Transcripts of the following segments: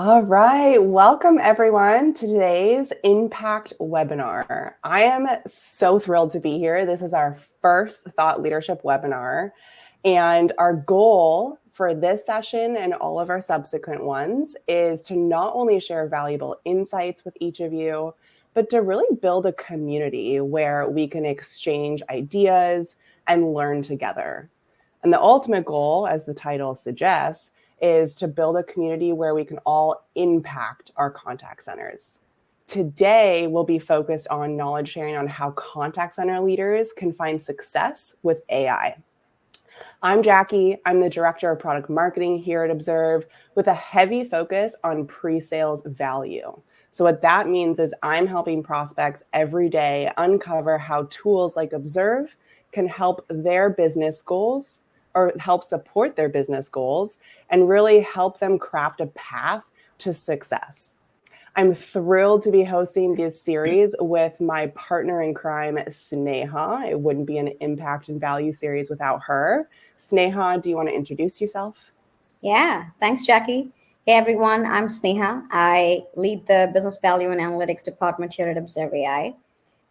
All right, welcome everyone to today's Impact webinar. I am so thrilled to be here. This is our first thought leadership webinar, and our goal for this session and all of our subsequent ones is to not only share valuable insights with each of you, but to really build a community where we can exchange ideas and learn together. And the ultimate goal, as the title suggests, is to build a community where we can all impact our contact centers. Today, we'll be focused on knowledge sharing on how contact center leaders can find success with AI. I'm Jackie. I'm the Director of Product Marketing here at Observe with a heavy focus on pre-sales value. So what that means is I'm helping prospects every day uncover how tools like Observe can help their business goals or help support their business goals and really help them craft a path to success. I'm thrilled to be hosting this series with my partner in crime, Sneha. It wouldn't be an impact and value series without her. Sneha, do you want to introduce yourself? Yeah, thanks, Jackie. Hey, everyone, I'm Sneha. I lead the Business Value and Analytics department here at Observe AI.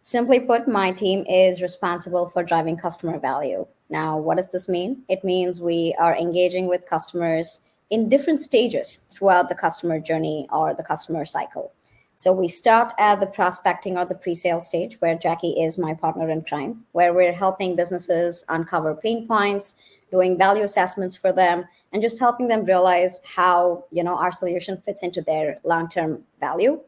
Simply put, my team is responsible for driving customer value. Now, what does this mean? It means we are engaging with customers in different stages throughout the customer journey or the customer cycle. So we start at the prospecting or the pre-sale stage, where Jackie is my partner in crime, where we're helping businesses uncover pain points, doing value assessments for them, and just helping them realize how our solution fits into their long-term value.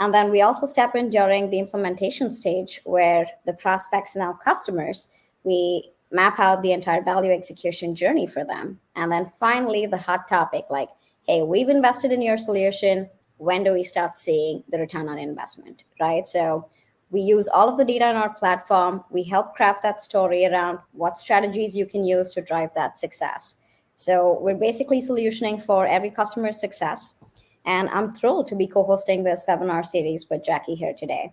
And then we also step in during the implementation stage where the prospects and now customers, we map out the entire value execution journey for them. And then finally, the hot topic like, hey, we've invested in your solution. When do we start seeing the return on investment, right? So we use all of the data on our platform. We help craft that story around what strategies you can use to drive that success. So we're basically solutioning for every customer's success. And I'm thrilled to be co-hosting this webinar series with Jackie here today.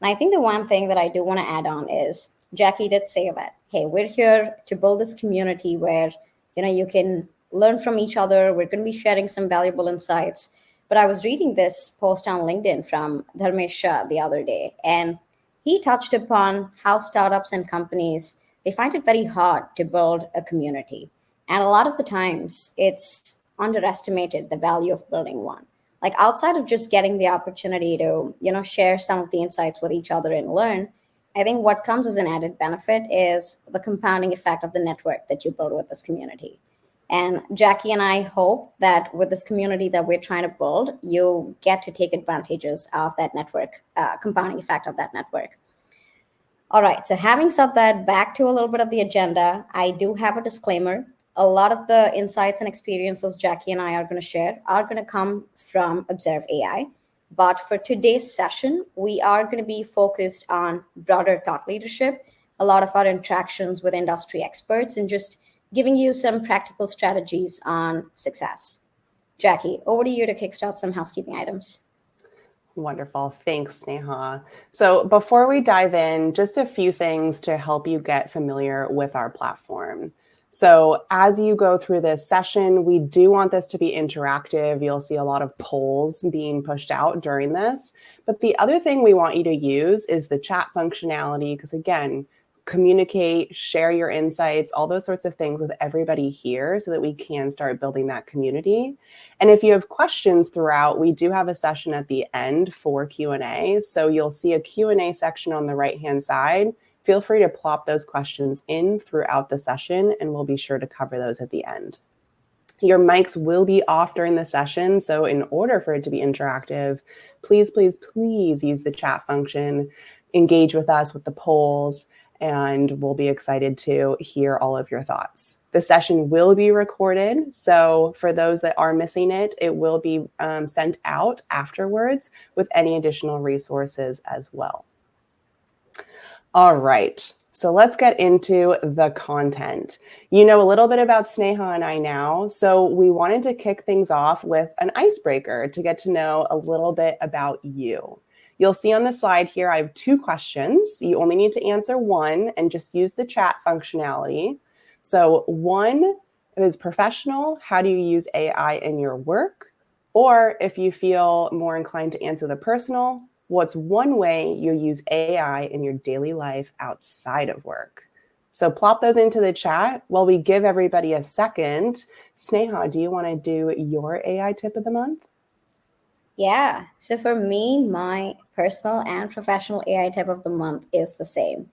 And I think the one thing that I do want to add on is Jackie did say that, hey, we're here to build this community where, you can learn from each other. We're going to be sharing some valuable insights. But I was reading this post on LinkedIn from Dharmesh Shah the other day, and he touched upon how startups and companies, they find it very hard to build a community. And a lot of the times it's underestimated the value of building one. Like outside of just getting the opportunity to share some of the insights with each other and learn, I think what comes as an added benefit is the compounding effect of the network that you build with this community. And Jackie and I hope that with this community that we're trying to build, you get to take advantages of that network, compounding effect of that network. All right, so having said that, back to a little bit of the agenda, I do have a disclaimer. A lot of the insights and experiences Jackie and I are going to share are going to come from Observe AI. But for today's session, we are going to be focused on broader thought leadership, a lot of our interactions with industry experts, and just giving you some practical strategies on success. Jackie, over to you to kickstart some housekeeping items. Wonderful. Thanks, Sneha. So before we dive in, just a few things to help you get familiar with our platform. So as you go through this session, we do want this to be interactive. You'll see a lot of polls being pushed out during this. But the other thing we want you to use is the chat functionality, because again, communicate, share your insights, all those sorts of things with everybody here so that we can start building that community. And if you have questions throughout, we do have a session at the end for Q&A. So you'll see a Q&A section on the right-hand side. Feel free to plop those questions in throughout the session, and we'll be sure to cover those at the end. Your mics will be off during the session, so in order for it to be interactive, please, please, please use the chat function, engage with us with the polls, and we'll be excited to hear all of your thoughts. The session will be recorded, so for those that are missing it, it will be sent out afterwards with any additional resources as well. All right, so let's get into the content. You know a little bit about Sneha and I now, so we wanted to kick things off with an icebreaker to get to know a little bit about you. You'll see on the slide here, I have 2 questions. You only need to answer one and just use the chat functionality. So one is professional. How do you use AI in your work? Or if you feel more inclined to answer the personal, what's one way you use AI in your daily life outside of work? So plop those into the chat while we give everybody a second. Sneha, do you want to do your AI tip of the month? Yeah. So for me, my personal and professional AI tip of the month is the same,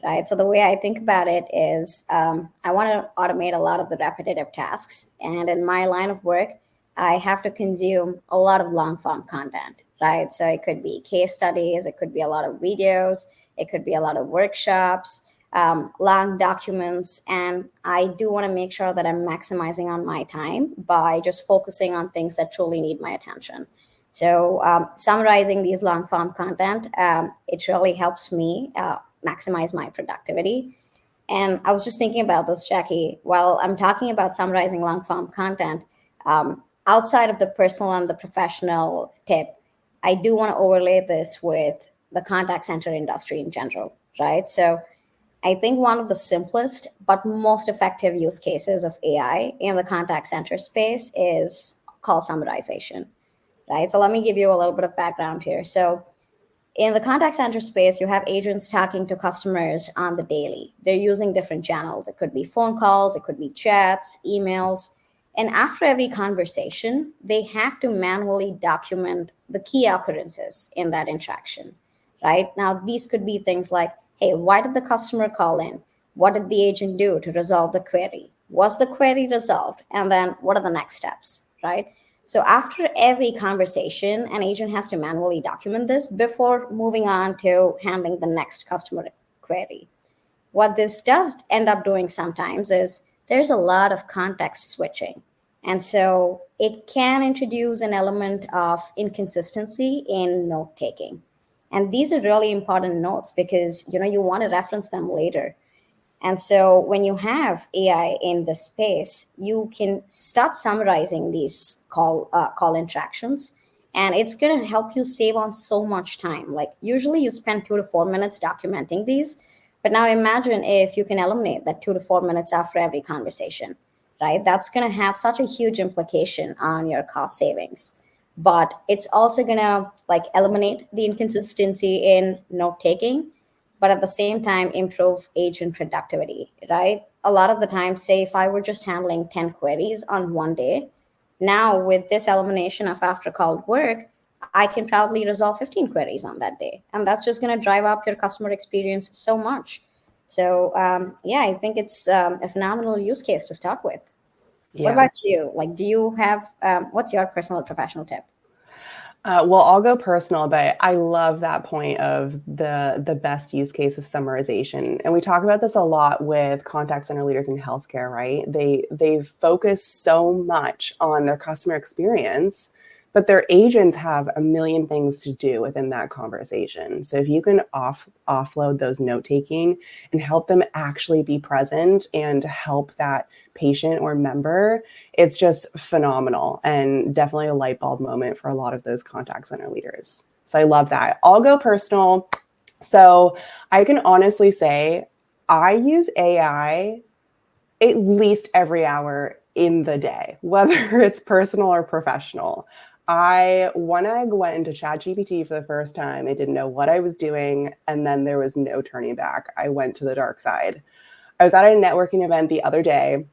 right? So the way I think about it is I want to automate a lot of the repetitive tasks. And in my line of work, I have to consume a lot of long form content, right? So it could be case studies, it could be a lot of videos, it could be a lot of workshops, long documents. And I do want to make sure that I'm maximizing on my time by just focusing on things that truly need my attention. So summarizing these long form content, it really helps me maximize my productivity. And I was just thinking about this, Jackie, while I'm talking about summarizing long form content, outside of the personal and the professional tip, I do want to overlay this with the contact center industry in general, right? So I think one of the simplest but most effective use cases of AI in the contact center space is call summarization, right? So let me give you a little bit of background here. So in the contact center space, you have agents talking to customers on the daily. They're using different channels. It could be phone calls, it could be chats, emails. And after every conversation, they have to manually document the key occurrences in that interaction, right? Now, these could be things like, hey, why did the customer call in? What did the agent do to resolve the query? Was the query resolved? And then what are the next steps, right? So after every conversation, an agent has to manually document this before moving on to handling the next customer query. What this does end up doing sometimes is there's a lot of context switching. And so it can introduce an element of inconsistency in note taking. And these are really important notes because you want to reference them later. And so when you have AI in the space, you can start summarizing these call interactions, and it's going to help you save on so much time. Like usually you spend 2 to 4 minutes documenting these, but now imagine if you can eliminate that 2 to 4 minutes after every conversation, right? That's going to have such a huge implication on your cost savings. But it's also going to like eliminate the inconsistency in note taking, but at the same time improve agent productivity, right? A lot of the time, say if I were just handling 10 queries on one day, now with this elimination of after called work, I can probably resolve 15 queries on that day. And that's just going to drive up your customer experience so much. So yeah, I think it's a phenomenal use case to start with. What Yeah. about you? Like, do you have, what's your personal or professional tip? Well, I'll go personal, but I love that point of the best use case of summarization. And we talk about this a lot with contact center leaders in healthcare, right? They focus so much on their customer experience, but their agents have a million things to do within that conversation. So if you can offload those note taking and help them actually be present and help that patient or member, it's just phenomenal and definitely a light bulb moment for a lot of those contact center leaders. So I love that. I'll go personal. So I can honestly say I use AI at least every hour in the day, whether it's personal or professional. When I went into ChatGPT for the first time, I didn't know what I was doing, and then there was no turning back. I went to the dark side. I was at a networking event the other day,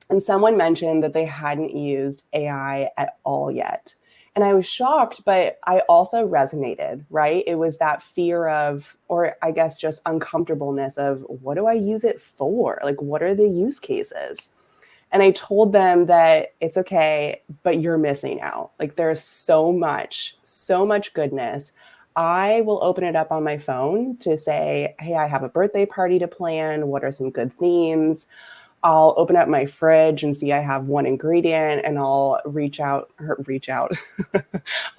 and someone mentioned that they hadn't used AI at all yet. And I was shocked, but I also resonated, right? It was that fear of, or I guess just uncomfortableness of, what do I use it for? Like, what are the use cases? And I told them that it's okay, but you're missing out. Like, there's so much goodness. I will open it up on my phone to say, hey, I have a birthday party to plan. What are some good themes? I'll open up my fridge and see I have one ingredient, and I'll reach out.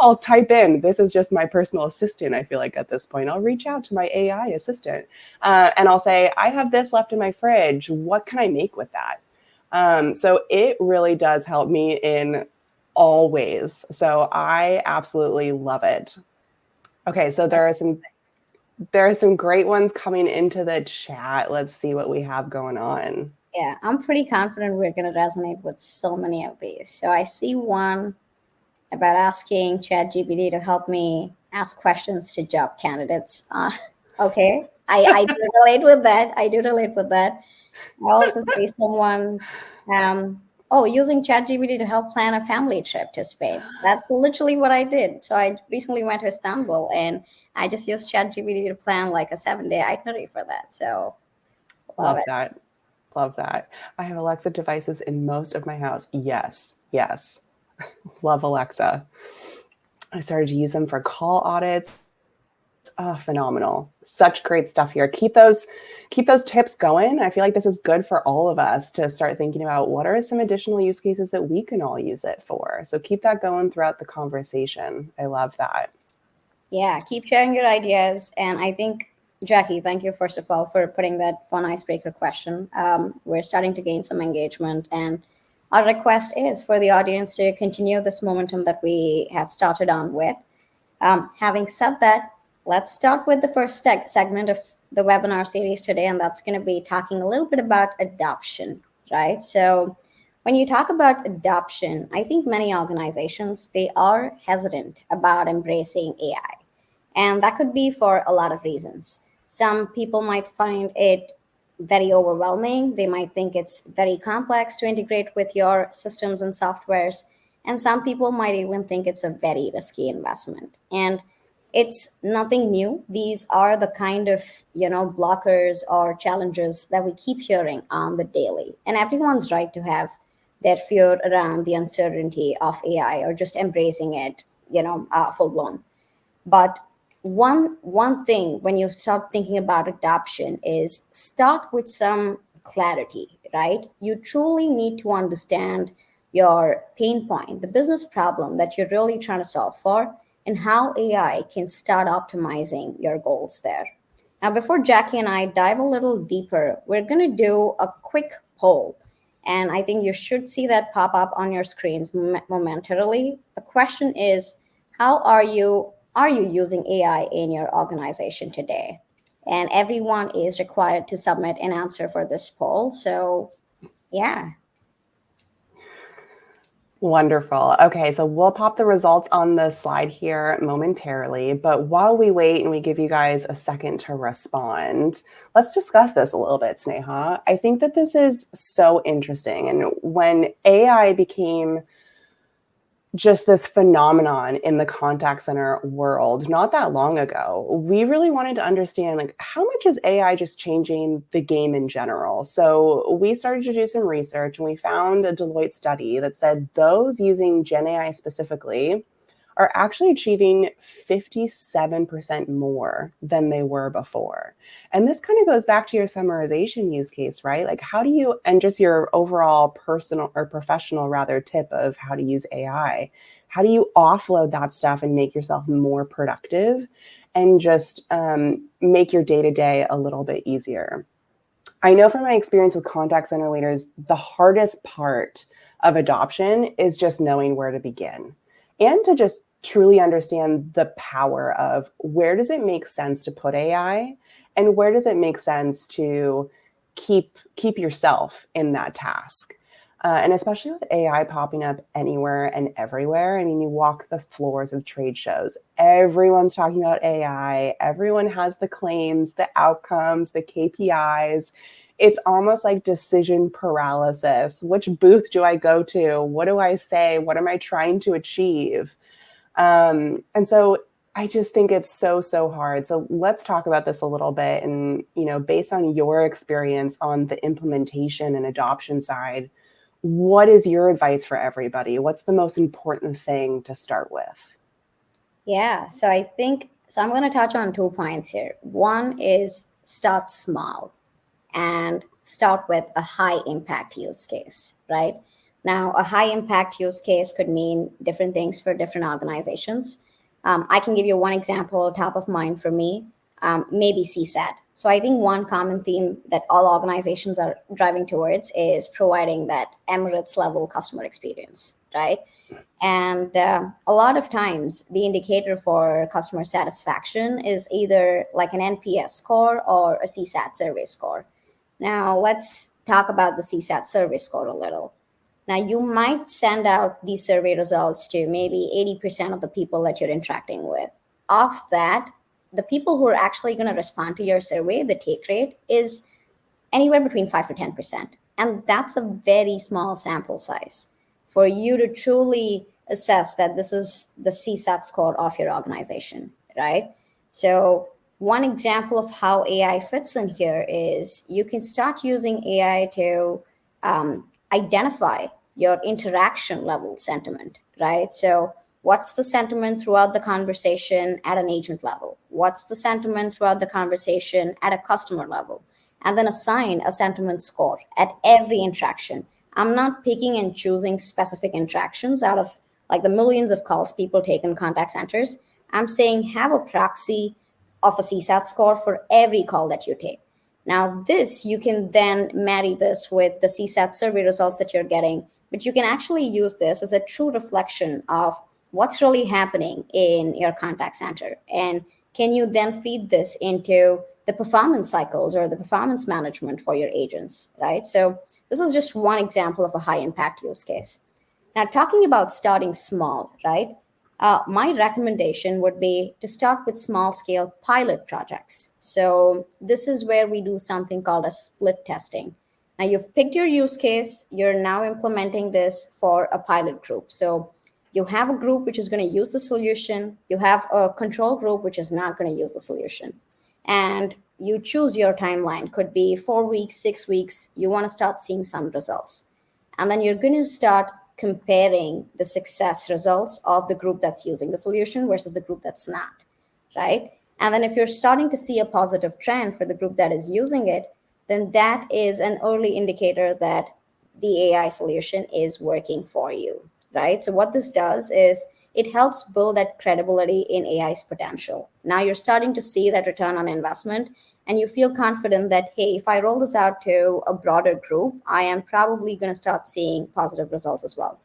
I'll type in, this is just my personal assistant. I feel like at this point, I'll reach out to my AI assistant and I'll say, I have this left in my fridge. What can I make with that? So it really does help me in all ways. So I absolutely love it. Okay, so there are some great ones coming into the chat. Let's see what we have going on. Yeah, I'm pretty confident we're going to resonate with so many of these. So I see one. about asking ChatGPT to help me ask questions to job candidates. Okay, I do relate with that. I do relate with that. I also see someone, using ChatGPT to help plan a family trip to Spain. That's literally what I did. So I recently went to Istanbul and I just used ChatGPT to plan like a 7-day itinerary for that. So love Love it. that. Love that. I have Alexa devices in most of my house. Yes. Yes. Love Alexa. I started to use them for call audits. Oh, phenomenal. Such great stuff here. Keep those tips going. I feel like this is good for all of us to start thinking about what are some additional use cases that we can all use it for. So keep that going throughout the conversation. I love that. Yeah, keep sharing your ideas. And I think, Jackie, thank you, first of all, for putting that fun icebreaker question. We're starting to gain some engagement. And our request is for the audience to continue this momentum that we have started on with. Having said that, let's start with the first segment of the webinar series today, and that's going to be talking a little bit about adoption, right? So, when you talk about adoption, I think many organizations they are hesitant about embracing AI, and that could be for a lot of reasons. Some people might find it very overwhelming. They might think it's very complex to integrate with your systems and softwares. And some people might even think it's a very risky investment. And it's nothing new. These are the kind of, blockers or challenges that we keep hearing on the daily. And everyone's right to have their fear around the uncertainty of AI or just embracing it, full blown. But one thing when you start thinking about adoption is start with some clarity, right? You truly need to understand your pain point, the business problem that you're really trying to solve for, and how AI can start optimizing your goals there. Now, before Jackie and I dive a little deeper, we're going to do a quick poll. And I think you should see that pop up on your screens momentarily. The question is, how are you using AI in your organization today? And everyone is required to submit an answer for this poll. So, yeah. Wonderful. Okay, so we'll pop the results on the slide here momentarily. But while we wait and we give you guys a second to respond, let's discuss this a little bit, Sneha. I think that this is so interesting. And when AI became just this phenomenon in the contact center world not that long ago, we really wanted to understand like how much is AI just changing the game in general. So we started to do some research and we found a Deloitte study that said those using GenAI specifically are actually achieving 57% more than they were before. And this kind of goes back to your summarization use case, right? Like how do you, and just your overall personal or professional rather tip of how to use AI, how do you offload that stuff and make yourself more productive and just make your day-to-day a little bit easier? I know from my experience with contact center leaders, the hardest part of adoption is just knowing where to begin and to just truly understand the power of where does it make sense to put AI and where does it make sense to keep yourself in that task. And especially with AI popping up anywhere and everywhere. I mean, you walk the floors of trade shows, everyone's talking about AI, everyone has the claims, the outcomes, the KPIs. It's almost like decision paralysis. Which booth do I go to? What do I say? What am I trying to achieve? And so I just think it's so, so hard. So let's talk about this a little bit. And, based on your experience on the implementation and adoption side, what is your advice for everybody? What's the most important thing to start with? Yeah, so I'm going to touch on 2 points here. One is start small and start with a high impact use case, right? Now, a high impact use case could mean different things for different organizations. I can give you one example top of mind for me, maybe CSAT. So I think one common theme that all organizations are driving towards is providing that Emirates level customer experience, right? And a lot of times, the indicator for customer satisfaction is either like an NPS score or a CSAT survey score. Now, let's talk about the CSAT survey score a little. Now, you might send out these survey results to maybe 80% of the people that you're interacting with. Of that, the people who are actually going to respond to your survey, the take rate is anywhere between 5 to 10%. And that's a very small sample size for you to truly assess that this is the CSAT score of your organization, right? So, one example of how AI fits in here is you can start using AI to identify your interaction level sentiment, right? So, what's the sentiment throughout the conversation at an agent level? What's the sentiment throughout the conversation at a customer level? And then assign a sentiment score at every interaction. I'm not picking and choosing specific interactions out of like the millions of calls people take in contact centers. I'm saying have a proxy of a CSAT score for every call that you take. Now, this you can then marry this with the CSAT survey results that you're getting, but you can actually use this as a true reflection of what's really happening in your contact center. And can you then feed this into the performance cycles or the performance management for your agents, right? So, this is just one example of a high impact use case. Now, talking about starting small, right? My recommendation would be to start with small scale pilot projects. So, this is where we do something called a split testing. Now, you've picked your use case, you're now implementing this for a pilot group. So, you have a group which is going to use the solution, you have a control group which is not going to use the solution. And you choose your timeline, could be 4 weeks, 6 weeks, you want to start seeing some results. And then you're going to start comparing the success results of the group that's using the solution versus the group that's not, right? And then if you're starting to see a positive trend for the group that is using it, then that is an early indicator that the AI solution is working for you, right? So what this does is it helps build that credibility in AI's potential. Now you're starting to see that return on investment, and you feel confident that, hey, if I roll this out to a broader group, I am probably going to start seeing positive results as well,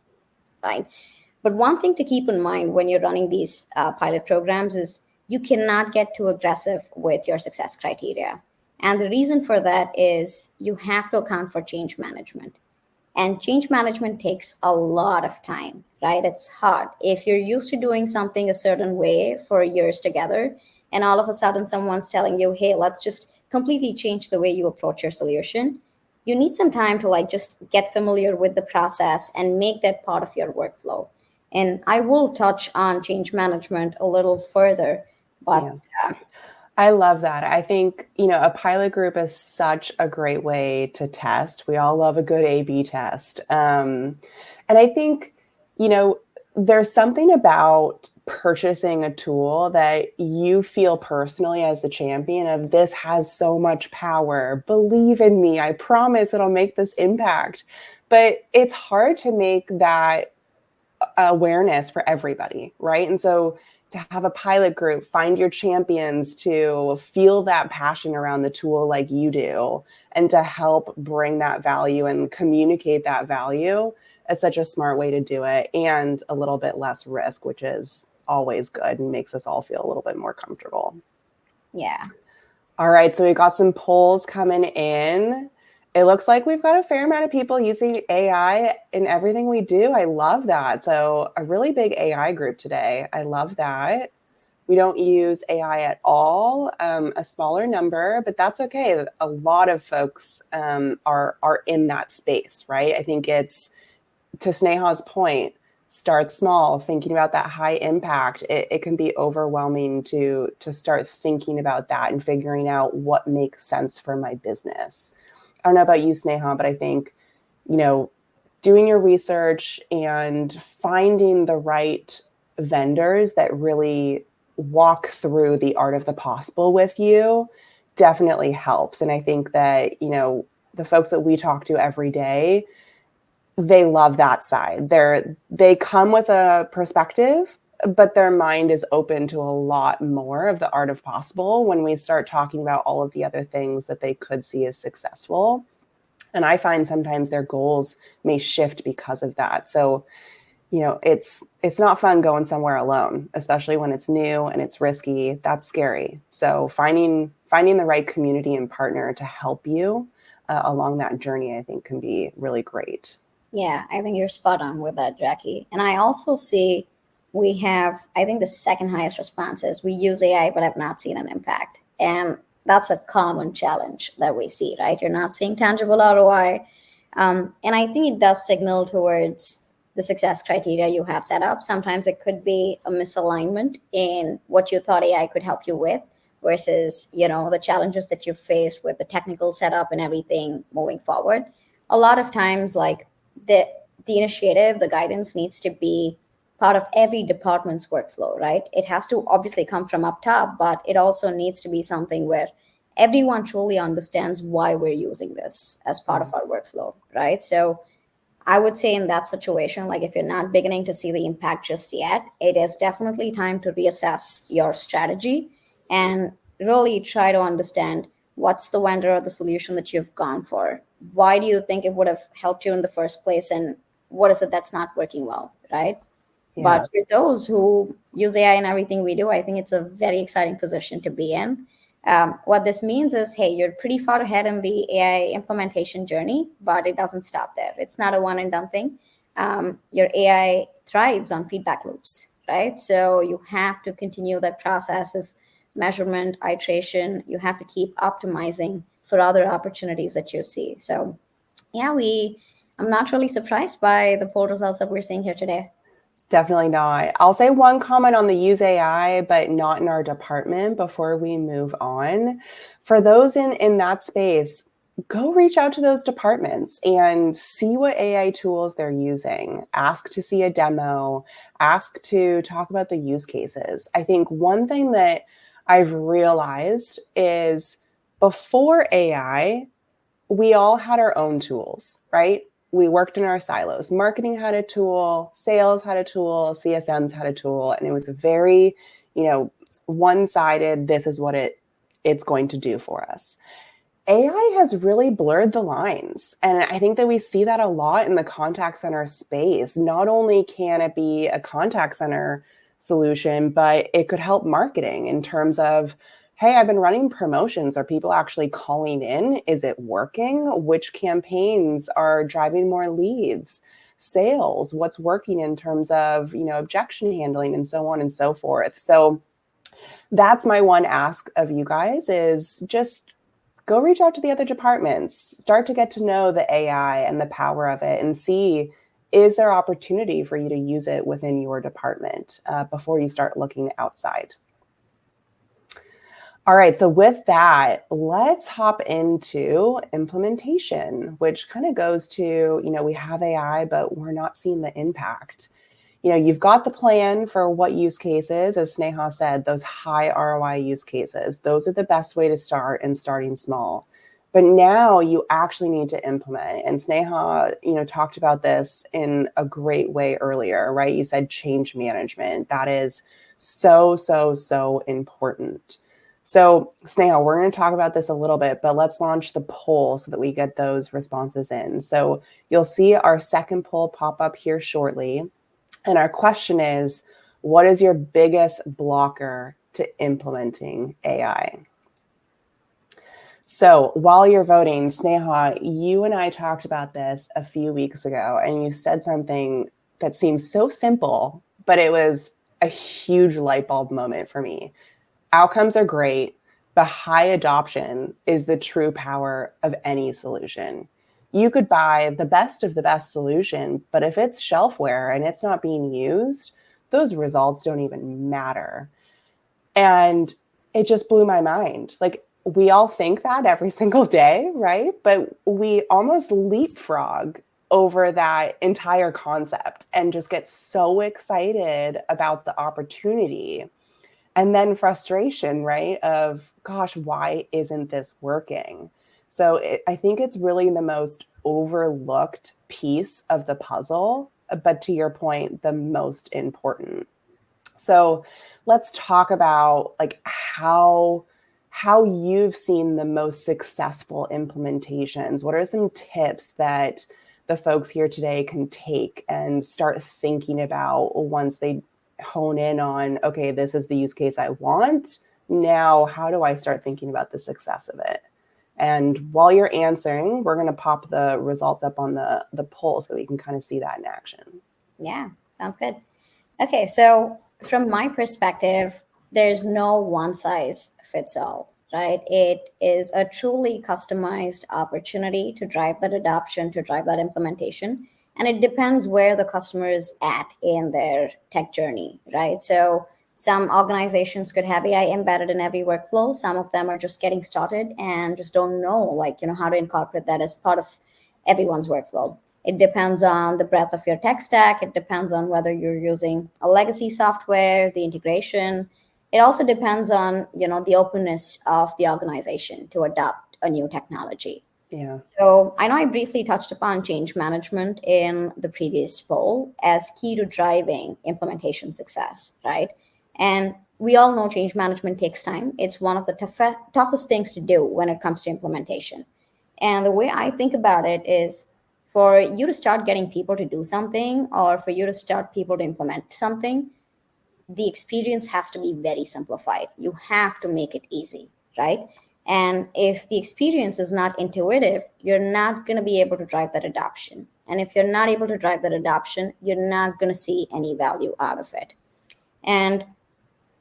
right? But one thing to keep in mind when you're running these pilot programs is you cannot get too aggressive with your success criteria. And the reason for that is you have to account for change management. And change management takes a lot of time, right? It's hard. If you're used to doing something a certain way for years together, and all of a sudden someone's telling you, hey, let's just completely change the way you approach your solution, you need some time to like just get familiar with the process and make that part of your workflow. And I will touch on change management a little further, but Yeah. I love that. I think, a pilot group is such a great way to test. We all love a good A/B test. And I think, there's something about purchasing a tool that you feel personally as the champion of this has so much power. Believe in me. I promise it'll make this impact. But it's hard to make that awareness for everybody, right? And so to have a pilot group, find your champions to feel that passion around the tool like you do, and to help bring that value and communicate that value, it's such a smart way to do it, and a little bit less risk, which is always good and makes us all feel a little bit more comfortable. yeah. All right, so we got some polls coming in. It looks like we've got a fair amount of people using AI in everything we do. I love that. So a really big AI group today. I love that. We don't use AI at all, a smaller number, but that's okay. A lot of folks are in that space, right? I think it's, to Sneha's point, start small, thinking about that high impact. It can be overwhelming to start thinking about that and figuring out what makes sense for my business. I don't know about you, Sneha, but I think, doing your research and finding the right vendors that really walk through the art of the possible with you definitely helps. And I think that, the folks that we talk to every day, they love that side. They come with a perspective, but their mind is open to a lot more of the art of possible when we start talking about all of the other things that they could see as successful. And I find sometimes their goals may shift because of that. So, it's not fun going somewhere alone, especially when it's new and it's risky. That's scary. So finding the right community and partner to help you along that journey, I think, can be really great. Yeah, I think you're spot on with that, Jackie. And I also see we have, I think the second highest response is we use AI, but I've not seen an impact. And that's a common challenge that we see, right? You're not seeing tangible ROI. And I think it does signal towards the success criteria you have set up. Sometimes it could be a misalignment in what you thought AI could help you with versus, the challenges that you faced with the technical setup and everything moving forward. A lot of times, like the the initiative, the guidance needs to be part of every department's workflow, right? It has to obviously come from up top, but it also needs to be something where everyone truly understands why we're using this as part of our workflow, right? So I would say in that situation, like if you're not beginning to see the impact just yet, it is definitely time to reassess your strategy and really try to understand what's the vendor or the solution that you've gone for. Why do you think it would have helped you in the first place? And what is it that's not working well, right? But Yeah. for those who use AI in everything we do, I think it's a very exciting position to be in. What this means is, hey, you're pretty far ahead in the AI implementation journey, but it doesn't stop there. It's not a one and done thing. Your AI thrives on feedback loops, right? So you have to continue that process of measurement, iteration. You have to keep optimizing for other opportunities that you see. So, yeah, I'm not really surprised by the poll results that we're seeing here today. Definitely not. I'll say one comment on the use AI, but not in our department before we move on. For those in that space, go reach out to those departments and see what AI tools they're using. Ask to see a demo, ask to talk about the use cases. I think one thing that I've realized is before AI, we all had our own tools, right? We worked in our silos. Marketing had a tool, sales had a tool, CSMs had a tool, and it was very, one-sided. This is what it's going to do for us. AI has really blurred the lines. And I think that we see that a lot in the contact center space. Not only can it be a contact center solution, but it could help marketing in terms of, hey, I've been running promotions. Are people actually calling in? Is it working? Which campaigns are driving more leads? Sales, what's working in terms of, objection handling and so on and so forth. So that's my one ask of you guys is just go reach out to the other departments, start to get to know the AI and the power of it and see, is there opportunity for you to use it within your department before you start looking outside? All right, so with that, let's hop into implementation, which kind of goes to, we have AI, but we're not seeing the impact. You've got the plan for what use cases, as Sneha said, those high ROI use cases. Those are the best way to start and starting small. But now you actually need to implement. And Sneha, talked about this in a great way earlier, right? You said change management. That is so, so, so important. So Sneha, we're going to talk about this a little bit, but let's launch the poll so that we get those responses in. So you'll see our second poll pop up here shortly. And our question is, what is your biggest blocker to implementing AI? So while you're voting, Sneha, you and I talked about this a few weeks ago, and you said something that seems so simple, but it was a huge light bulb moment for me. Outcomes are great, but high adoption is the true power of any solution. You could buy the best of the best solution, but if it's shelfware and it's not being used, those results don't even matter. And it just blew my mind. Like, we all think that every single day, right? But we almost leapfrog over that entire concept and just get so excited about the opportunity. And then frustration, right? Of, gosh, why isn't this working? So I think it's really the most overlooked piece of the puzzle, but to your point, the most important. So let's talk about like how you've seen the most successful implementations. What are some tips that the folks here today can take and start thinking about once they hone in on, okay, this is the use case I want. Now, how do I start thinking about the success of it? And while you're answering, we're going to pop the results up on the poll so that we can kind of see that in action. Yeah, sounds good. Okay, so from my perspective, there's no one size fits all, right? It is a truly customized opportunity to drive that adoption, to drive that implementation. And it depends where the customer is at in their tech journey, right? So some organizations could have AI embedded in every workflow. Some of them are just getting started and just don't know, like, how to incorporate that as part of everyone's workflow. It depends on the breadth of your tech stack. It depends on whether you're using a legacy software, the integration. It also depends on, the openness of the organization to adopt a new technology. Yeah. So I know I briefly touched upon change management in the previous poll as key to driving implementation success, right? And we all know change management takes time. It's one of the toughest things to do when it comes to implementation. And the way I think about it is, for you to start getting people to do something, or for you to start people to implement something, the experience has to be very simplified. You have to make it easy, right? And if the experience is not intuitive, you're not going to be able to drive that adoption. And if you're not able to drive that adoption, you're not going to see any value out of it. And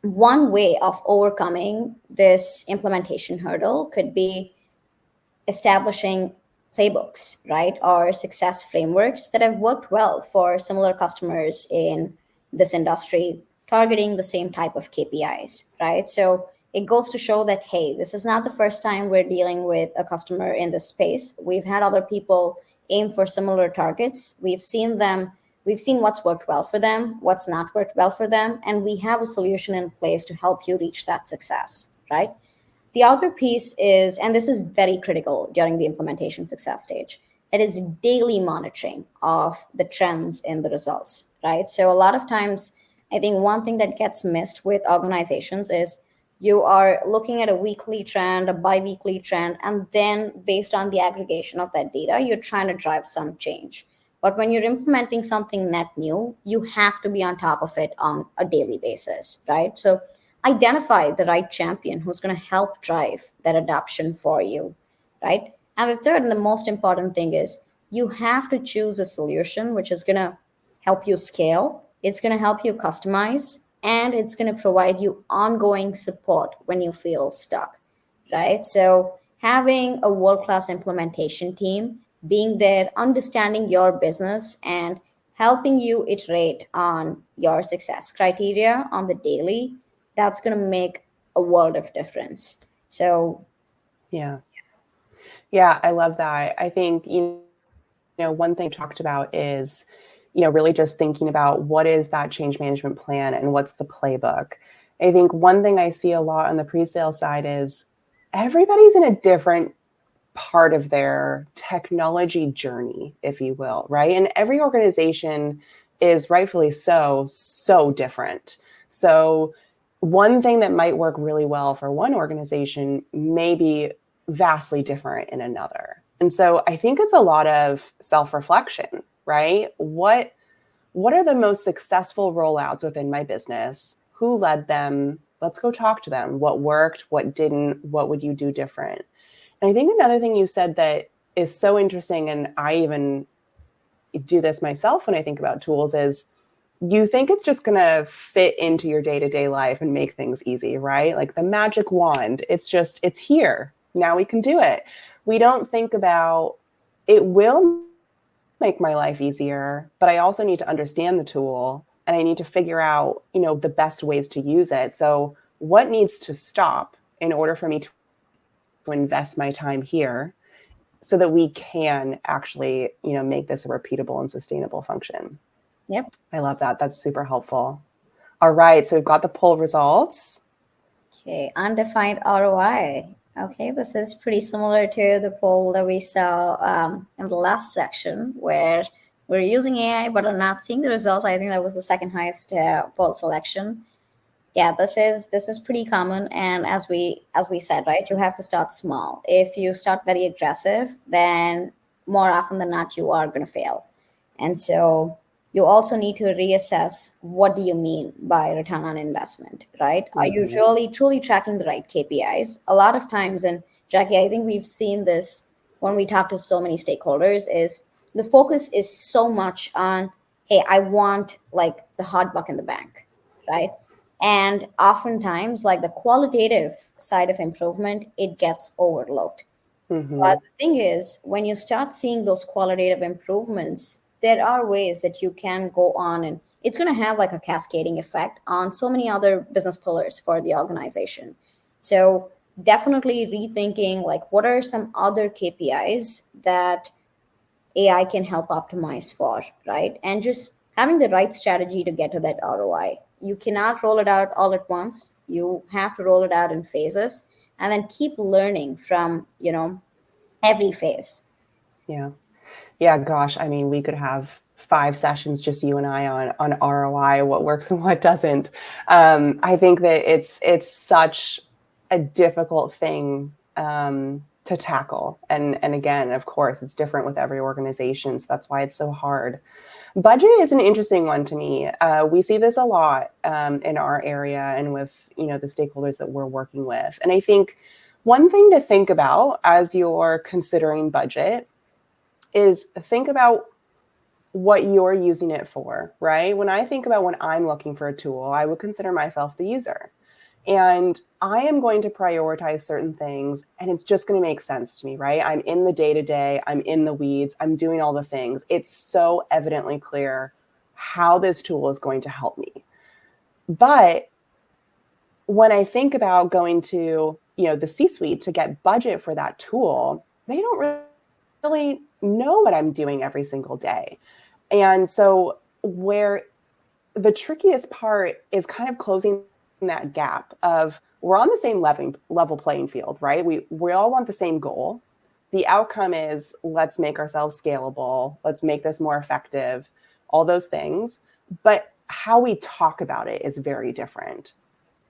one way of overcoming this implementation hurdle could be establishing playbooks, right, or success frameworks that have worked well for similar customers in this industry, targeting the same type of KPIs, right? So it goes to show that, hey, this is not the first time we're dealing with a customer in this space. We've had other people aim for similar targets. We've seen what's worked well for them, what's not worked well for them, and we have a solution in place to help you reach that success, right? The other piece is, and this is very critical during the implementation success stage, it is daily monitoring of the trends in the results, right? So a lot of times, I think one thing that gets missed with organizations is you are looking at a weekly trend, a bi-weekly trend, and then based on the aggregation of that data, you're trying to drive some change. But when you're implementing something net new, you have to be on top of it on a daily basis, right? So identify the right champion who's going to help drive that adoption for you, right? And the third and the most important thing is you have to choose a solution which is going to help you scale, it's going to help you customize, and it's going to provide you ongoing support when you feel stuck, right? So having a world-class implementation team being there, understanding your business and helping you iterate on your success criteria on the daily, that's going to make a world of difference. So Yeah. Yeah, I love that. I think, one thing you talked about is, really just thinking about what is that change management plan and what's the playbook. I think one thing I see a lot on the pre-sale side is everybody's in a different part of their technology journey, if you will, right? And every organization is rightfully so different. So one thing that might work really well for one organization may be vastly different in another. And so I think it's a lot of self-reflection, right? What are the most successful rollouts within my business? Who led them? Let's go talk to them. What worked? What didn't? What would you do different? And I think another thing you said that is so interesting, and I even do this myself when I think about tools, is you think it's just going to fit into your day-to-day life and make things easy, right? Like the magic wand, it's here. Now we can do it. We don't think about it will make my life easier, but I also need to understand the tool and I need to figure out, the best ways to use it. So what needs to stop in order for me to invest my time here so that we can actually, make this a repeatable and sustainable function. Yep. I love that. That's super helpful. All right. So we've got the poll results. Okay. Undefined ROI. Okay. This is pretty similar to the poll that we saw in the last section where we're using AI but are not seeing the results. I think that was the second highest poll selection. Yeah, this is pretty common, and as we said, right, you have to start small. If you start very aggressive, then more often than not you are going to fail. And so you also need to reassess, what do you mean by return on investment, right? Are you really truly tracking the right KPIs? A lot of times, and Jackie, I think we've seen this when we talk to so many stakeholders, is the focus is so much on, hey, I want like the hot buck in the bank, right? And oftentimes, like the qualitative side of improvement, it gets overlooked. But Hmm. the thing is, when you start seeing those qualitative improvements, there are ways that you can go on, and it's going to have like a cascading effect on so many other business pillars for the organization. So, definitely rethinking like what are some other KPIs that AI can help optimize for, right? And just having the right strategy to get to that ROI. You cannot roll it out all at once. You have to roll it out in phases and then keep learning from, every phase. Yeah. Yeah, gosh, I mean, we could have 5 sessions, just you and I, on ROI, what works and what doesn't. I think that it's such a difficult thing to tackle, and again, of course, it's different with every organization, so that's why it's so hard. Budget is an interesting one to me. We see this a lot in our area and with the stakeholders that we're working with, and I think one thing to think about as you're considering budget is think about what you're using it for, right? When I think about when I'm looking for a tool, I would consider myself the user. And I am going to prioritize certain things and it's just going to make sense to me, right? I'm in the day to day, I'm in the weeds, I'm doing all the things. It's so evidently clear how this tool is going to help me. But when I think about going to, the C-suite to get budget for that tool, they don't really know what I'm doing every single day. And so where the trickiest part is kind of closing that gap of we're on the same level playing field, right? We all want the same goal. The outcome is let's make ourselves scalable, let's make this more effective, all those things. But how we talk about it is very different.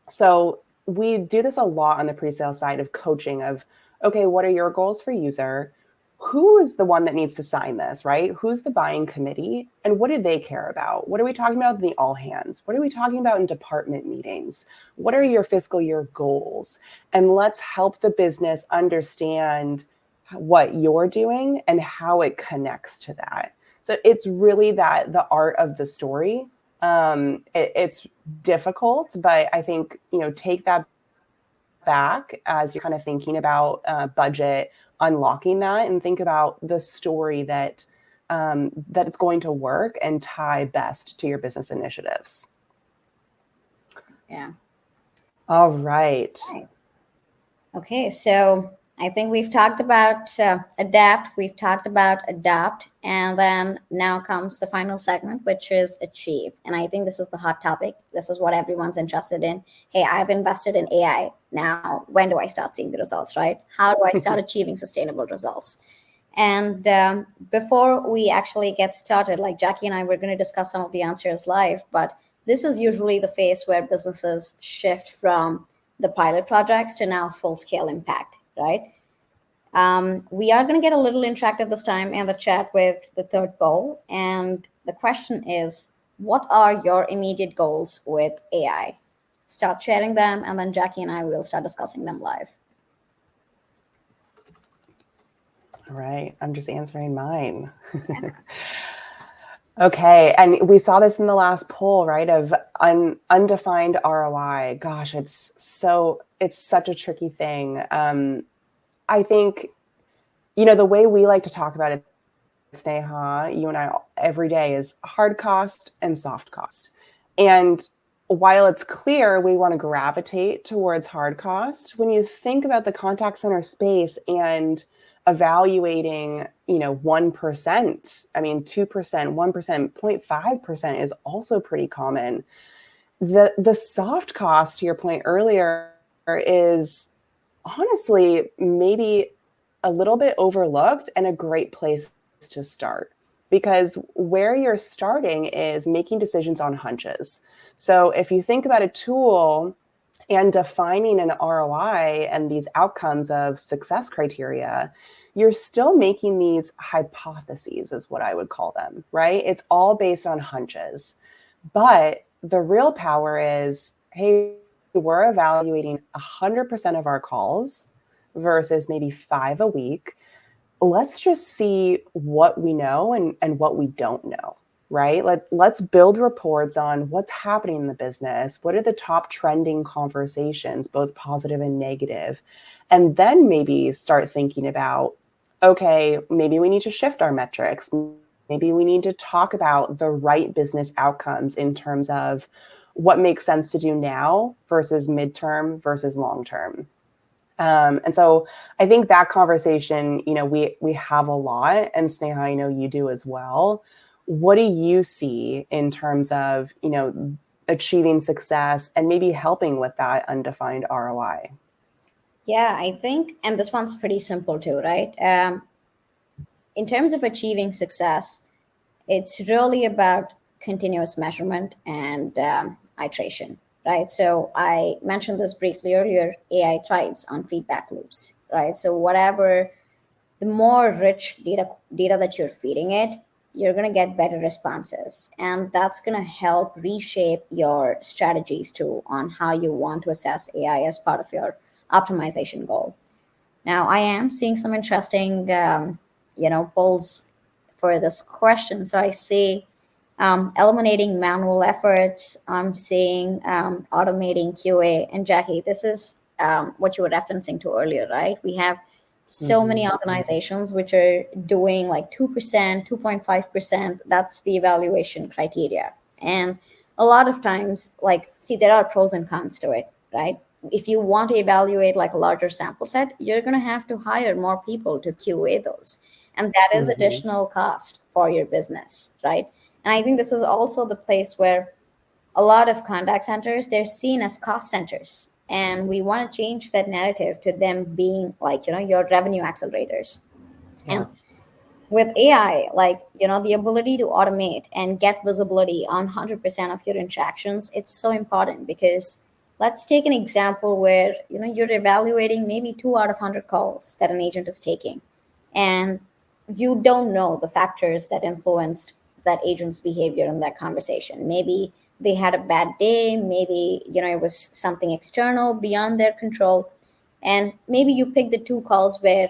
So we do this a lot on the pre-sale side of coaching of, okay, what are your goals for user? Who is the one that needs to sign this, right? Who's the buying committee? And what do they care about? What are we talking about in the all hands? What are we talking about in department meetings? What are your fiscal year goals? And let's help the business understand what you're doing and how it connects to that. So it's really that the art of the story. It's difficult, but I think, take that back as you're kind of thinking about budget, unlocking that, and think about the story that it's going to work and tie best to your business initiatives. Yeah. All right. Right. Okay, so I think we've talked about adapt, we've talked about adopt, and then now comes the final segment, which is achieve. And I think this is the hot topic. This is what everyone's interested in. Hey, I've invested in AI. Now, when do I start seeing the results, right? How do I start achieving sustainable results? And before we actually get started, like Jackie and I, we're going to discuss some of the answers live, but this is usually the phase where businesses shift from the pilot projects to now full scale impact, right? We are going to get a little interactive this time in the chat with the third goal. And the question is, what are your immediate goals with AI? Start sharing them, and then Jackie and I will start discussing them live. All right. I'm just answering mine. Okay. And we saw this in the last poll, right? Of undefined ROI. Gosh, it's such a tricky thing. I think, the way we like to talk about it, Sneha, you and I every day, is hard cost and soft cost. And while it's clear we want to gravitate towards hard cost, when you think about the contact center space and evaluating, 1%, I mean, 2%, 1%, 0.5% is also pretty common. The soft cost, to your point earlier, is honestly maybe a little bit overlooked and a great place to start, because where you're starting is making decisions on hunches. So if you think about a tool and defining an ROI and these outcomes of success criteria, you're still making these hypotheses, is what I would call them, right? It's all based on hunches. But the real power is, hey, we're evaluating 100% of our calls. versus maybe 5 a week, let's just see what we know and what we don't know, right? Let's build reports on what's happening in the business. What are the top trending conversations, both positive and negative? And then maybe start thinking about, okay, maybe we need to shift our metrics. Maybe we need to talk about the right business outcomes in terms of what makes sense to do now versus midterm versus long term. And so I think that conversation, we have a lot, and Sneha, I know you do as well. What do you see in terms of, achieving success and maybe helping with that undefined ROI? Yeah, I think, and this one's pretty simple too, right? In terms of achieving success, it's really about continuous measurement and iteration, right? So I mentioned this briefly earlier. AI thrives on feedback loops, right? So whatever, the more rich data that you're feeding it, you're going to get better responses, and that's going to help reshape your strategies too on how you want to assess AI as part of your optimization goal. Now, I am seeing some interesting, polls for this question. So I see eliminating manual efforts. I'm seeing automating QA. And Jackie, this is what you were referencing to earlier, right? We have so many Mm-hmm. organizations which are doing like 2%, 2.5%. That's the evaluation criteria. And a lot of times, like, see, there are pros and cons to it, right? If you want to evaluate like a larger sample set, you're going to have to hire more people to QA those. And that is Mm-hmm. additional cost for your business, right? And I think this is also the place where a lot of contact centers, they're seen as cost centers. And we want to change that narrative to them being like, your revenue accelerators. Yeah. And with AI, like, the ability to automate and get visibility on 100% of your interactions, it's so important because let's take an example where, you're evaluating maybe 2 out of 100 calls that an agent is taking. And you don't know the factors that influenced that agent's behavior in that conversation. Maybe they had a bad day. Maybe, it was something external beyond their control. And maybe you pick the 2 calls where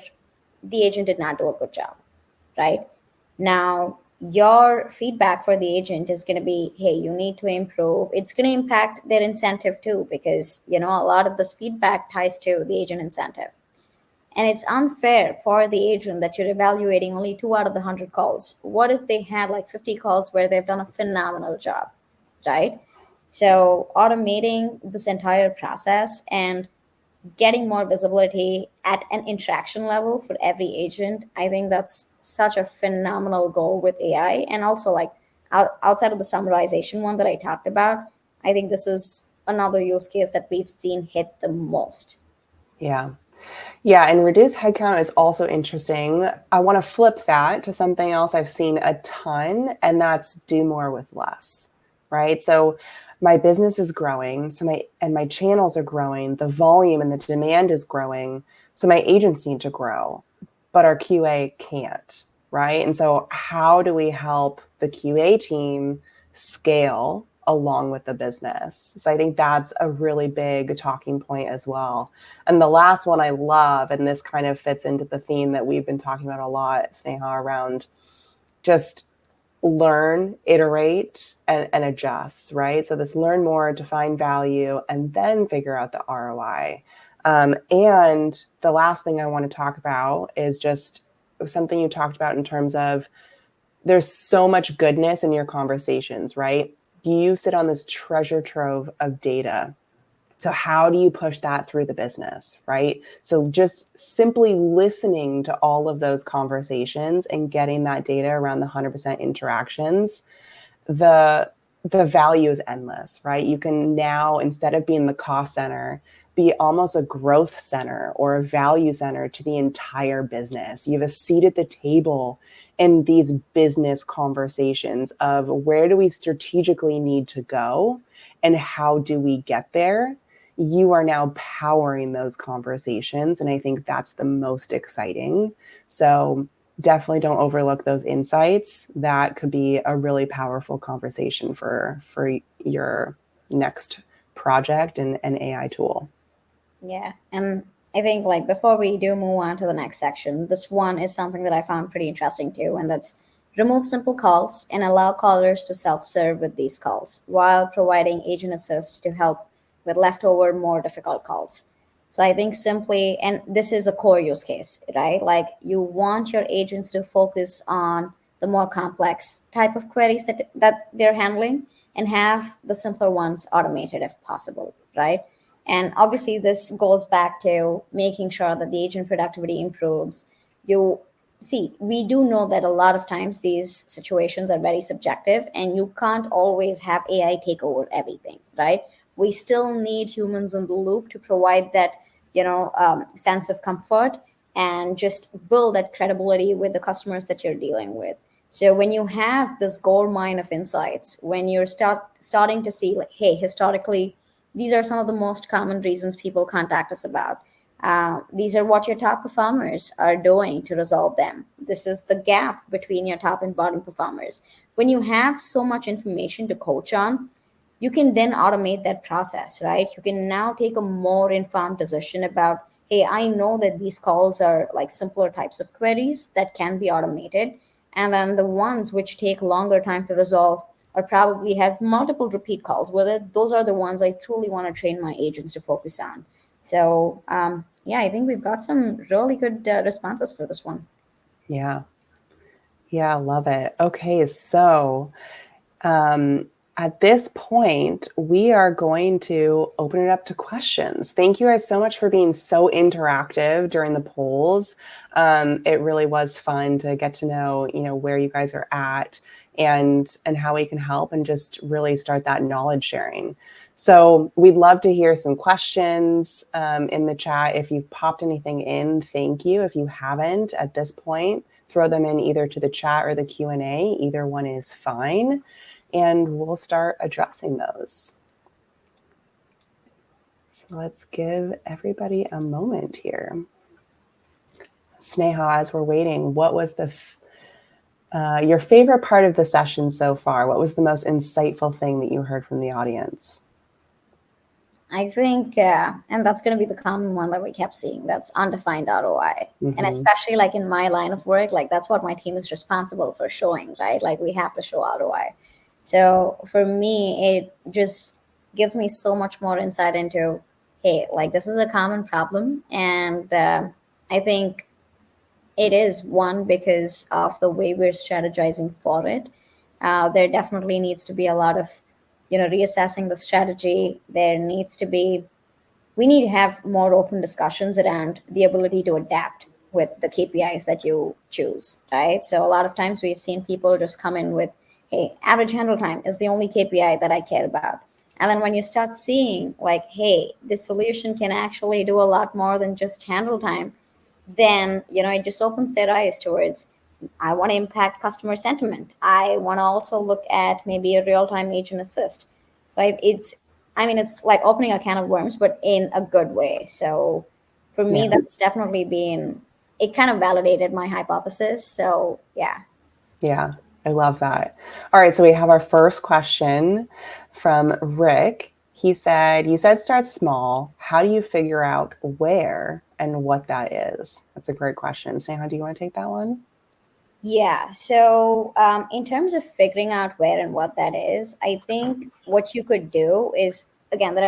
the agent did not do a good job, right? Now, your feedback for the agent is going to be, hey, you need to improve. It's going to impact their incentive too, because, a lot of this feedback ties to the agent incentive. And it's unfair for the agent that you're evaluating only 2 out of the 100 calls. What if they had like 50 calls where they've done a phenomenal job, right? So, automating this entire process and getting more visibility at an interaction level for every agent, I think that's such a phenomenal goal with AI. And also, like, outside of the summarization one that I talked about, I think this is another use case that we've seen hit the most. Yeah. Yeah, and reduce headcount is also interesting. I want to flip that to something else I've seen a ton, and that's do more with less, right? So my business is growing, my channels are growing, the volume and the demand is growing, so my agents need to grow, but our QA can't, right? And so how do we help the QA team scale along with the business? So I think that's a really big talking point as well. And the last one I love, and this kind of fits into the theme that we've been talking about a lot, Sneha, around just learn, iterate, and adjust, right? So this learn more, define value, and then figure out the ROI. And the last thing I want to talk about is just something you talked about in terms of there's so much goodness in your conversations, right? You sit on this treasure trove of data. So how do you push that through the business, right? So just simply listening to all of those conversations and getting that data around the 100% interactions, the the value is endless, right? You can now, instead of being the cost center, be almost a growth center or a value center to the entire business. You have a seat at the table in these business conversations of where do we strategically need to go and how do we get there. You are now powering those conversations, and I think that's the most exciting. So definitely don't overlook those insights. That could be a really powerful conversation for your next project and an AI tool. Yeah. And I think like before we do move on to the next section, this one is something that I found pretty interesting too, and that's remove simple calls and allow callers to self-serve with these calls while providing agent assist to help with leftover more difficult calls. So I think simply, and this is a core use case, right? Like you want your agents to focus on the more complex type of queries that they're handling and have the simpler ones automated if possible, right? And obviously, this goes back to making sure that the agent productivity improves. You see, we do know that a lot of times these situations are very subjective, and you can't always have AI take over everything, right? We still need humans in the loop to provide that, sense of comfort and just build that credibility with the customers that you're dealing with. So when you have this gold mine of insights, when you're starting to see like, hey, historically these are some of the most common reasons people contact us about. These are what your top performers are doing to resolve them. This is the gap between your top and bottom performers. When you have so much information to coach on, you can then automate that process, right? You can now take a more informed decision about, hey, I know that these calls are like simpler types of queries that can be automated. And then the ones which take longer time to resolve or probably have multiple repeat calls with it, those are the ones I truly want to train my agents to focus on. So, yeah, I think we've got some really good responses for this one. Yeah. Yeah, love it. Okay, so um, at this point, we are going to open it up to questions. Thank you guys so much for being so interactive during the polls. It really was fun to get to know, where you guys are at and how we can help and just really start that knowledge sharing. So we'd love to hear some questions in the chat. If you've popped anything in, thank you. If you haven't at this point, throw them in either to the chat or the Q&A. Either one is fine. And we'll start addressing those. So let's give everybody a moment here. Sneha, as we're waiting, what was your favorite part of the session so far? What was the most insightful thing that you heard from the audience? I think, and that's going to be the common one that we kept seeing. That's undefined ROI, and especially like in my line of work, like that's what my team is responsible for showing, right? Like we have to show ROI. So for me, it just gives me so much more insight into, hey, like this is a common problem, and I think it is one because of the way we're strategizing for it. There definitely needs to be a lot of, reassessing the strategy. There needs to be, we need to have more open discussions around the ability to adapt with the KPIs that you choose, right? So a lot of times we've seen people just come in with, hey, average handle time is the only KPI that I care about. And then when you start seeing like, hey, this solution can actually do a lot more than just handle time, then it just opens their eyes towards, I want to impact customer sentiment. I want to also look at maybe a real-time agent assist. So it's like opening a can of worms, but in a good way. So for me, that's definitely been, it kind of validated my hypothesis. So yeah. Yeah, I love that. All right, so we have our first question from Rick. He said, you said start small. How do you figure out where and what that is? That's a great question. Sneha, do you want to take that one? Yeah. So, in terms of figuring out where and what that is, I think what you could do is, again,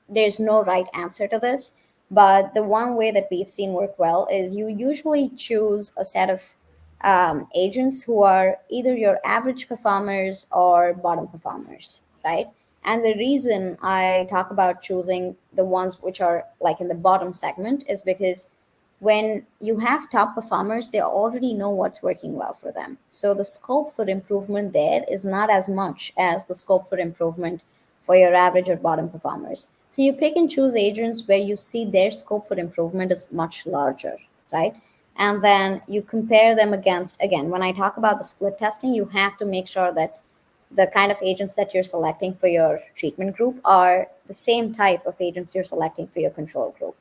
there's no right answer to this, but the one way that we've seen work well is you usually choose a set of agents who are either your average performers or bottom performers, right? And the reason I talk about choosing the ones which are like in the bottom segment is because when you have top performers, they already know what's working well for them. So the scope for improvement there is not as much as the scope for improvement for your average or bottom performers. So you pick and choose agents where you see their scope for improvement is much larger, right? And then you compare them against, again, when I talk about the split testing, you have to make sure that the kind of agents that you're selecting for your treatment group are the same type of agents you're selecting for your control group.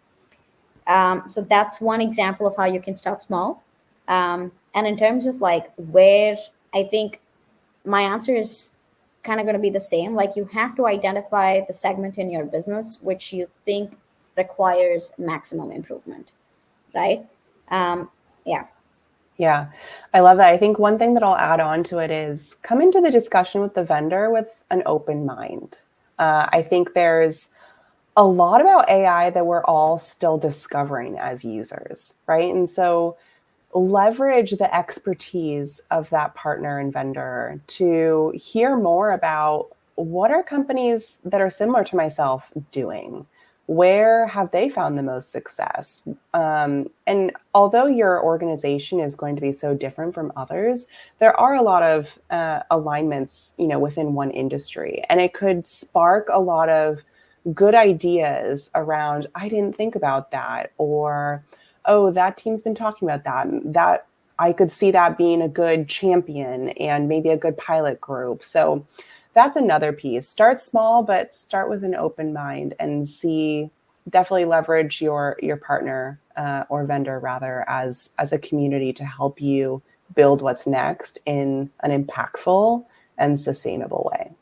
So that's one example of how you can start small. And in terms of like where, I think my answer is kind of going to be the same. Like you have to identify the segment in your business which you think requires maximum improvement, right? Yeah. Yeah, I love that. I think one thing that I'll add on to it is come into the discussion with the vendor with an open mind. I think there's a lot about AI that we're all still discovering as users, right? And so leverage the expertise of that partner and vendor to hear more about what are companies that are similar to myself doing? Where have they found the most success? And although your organization is going to be so different from others, there are a lot of alignments, within one industry, and it could spark a lot of good ideas around, I didn't think about that, or oh, that team's been talking about that I could see that being a good champion and maybe a good pilot group. So that's another piece. Start small, but start with an open mind and definitely leverage your partner or vendor rather as a community to help you build what's next in an impactful and sustainable way.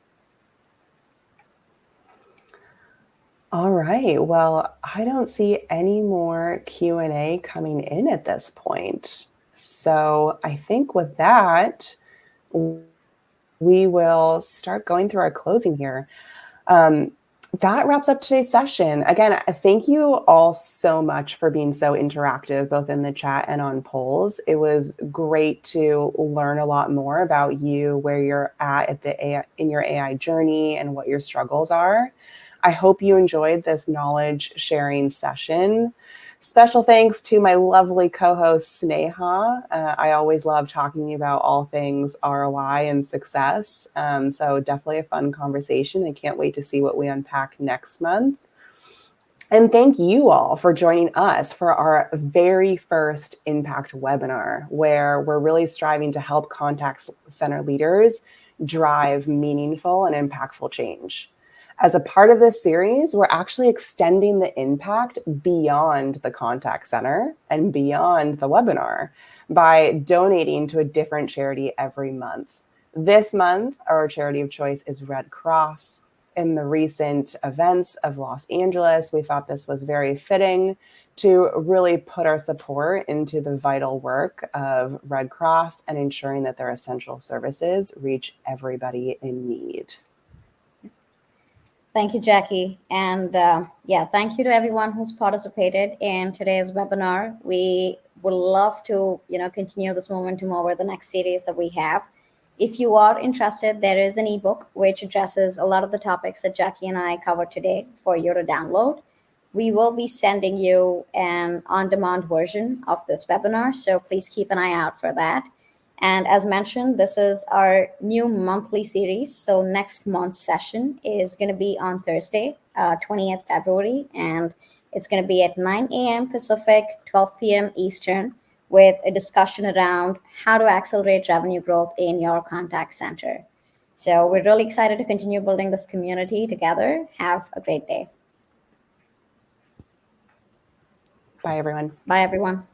All right. Well, I don't see any more Q&A coming in at this point. So I think with that, we will start going through our closing here. That wraps up today's session. Again, thank you all so much for being so interactive, both in the chat and on polls. It was great to learn a lot more about you, where you're at the AI, in your AI journey, and what your struggles are. I hope you enjoyed this knowledge sharing session. Special thanks to my lovely co-host, Sneha. I always love talking about all things ROI and success. So definitely a fun conversation. I can't wait to see what we unpack next month. And thank you all for joining us for our very first Impact webinar, where we're really striving to help contact center leaders drive meaningful and impactful change. As a part of this series, we're actually extending the impact beyond the contact center and beyond the webinar by donating to a different charity every month. This month, our charity of choice is Red Cross. In the recent events of Los Angeles, we thought this was very fitting to really put our support into the vital work of Red Cross and ensuring that their essential services reach everybody in need. Thank you, Jackie. And thank you to everyone who's participated in today's webinar. We would love to, continue this momentum over the next series that we have. If you are interested, there is an ebook which addresses a lot of the topics that Jackie and I covered today for you to download. We will be sending you an on-demand version of this webinar, so please keep an eye out for that. And as mentioned, this is our new monthly series. So next month's session is going to be on Thursday, 20th February, and it's going to be at 9 a.m. Pacific, 12 p.m. Eastern, with a discussion around how to accelerate revenue growth in your contact center. So we're really excited to continue building this community together. Have a great day. Bye, everyone. Bye, everyone.